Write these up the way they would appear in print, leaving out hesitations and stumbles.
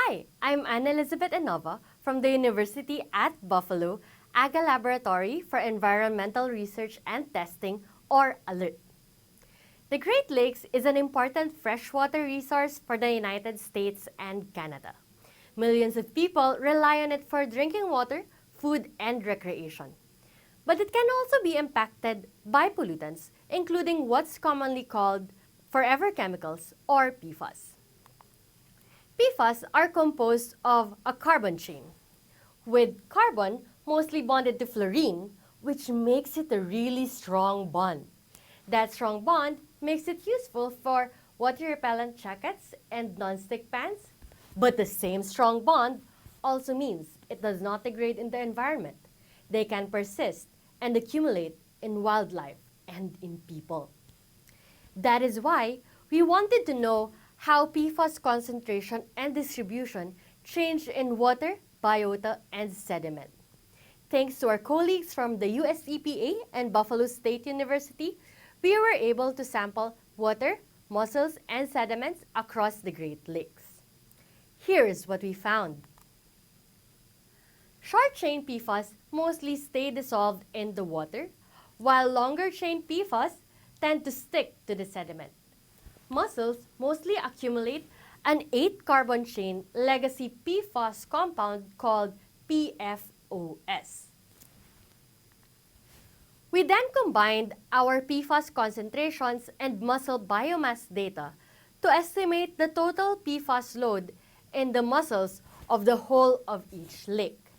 Hi, I'm Anna-Elizabeth Enova from the University at Buffalo AGA Laboratory for Environmental Research and Testing, or ALERT. The Great Lakes is an important freshwater resource for the United States and Canada. Millions of people rely on it for drinking water, food, and recreation. But it can also be impacted by pollutants, including what's commonly called forever chemicals, or PFAS. PFAS are composed of a carbon chain, with carbon mostly bonded to fluorine, which makes it a really strong bond. That strong bond makes it useful for water-repellent jackets and non-stick pans, but the same strong bond also means it does not degrade in the environment. They can persist and accumulate in wildlife and in people. That is why we wanted to know how PFAS concentration and distribution change in water, biota, and sediment. Thanks to our colleagues from the US EPA and Buffalo State University, we were able to sample water, mussels, and sediments across the Great Lakes. Here's what we found. Short-chain PFAS mostly stay dissolved in the water, while longer-chain PFAS tend to stick to the sediment. Mussels mostly accumulate an 8-carbon chain legacy PFAS compound called PFOS. We then combined our PFAS concentrations and mussel biomass data to estimate the total PFAS load in the mussels of the whole of each lake.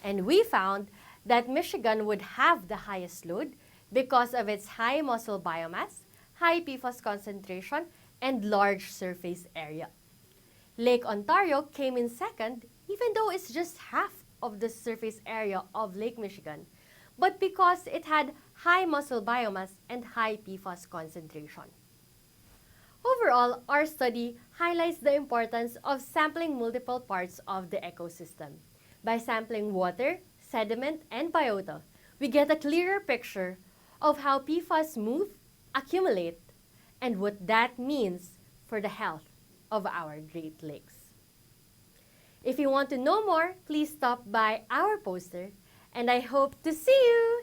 And we found that Michigan would have the highest load because of its high mussel biomass, high PFAS concentration, and large surface area. Lake Ontario came in second, even though it's just half of the surface area of Lake Michigan, but because it had high mussel biomass and high PFAS concentration. Overall, our study highlights the importance of sampling multiple parts of the ecosystem. By sampling water, sediment, and biota, we get a clearer picture of how PFAS move, accumulate, and what that means for the health of our Great Lakes. If you want to know more, please stop by our poster, and I hope to see you!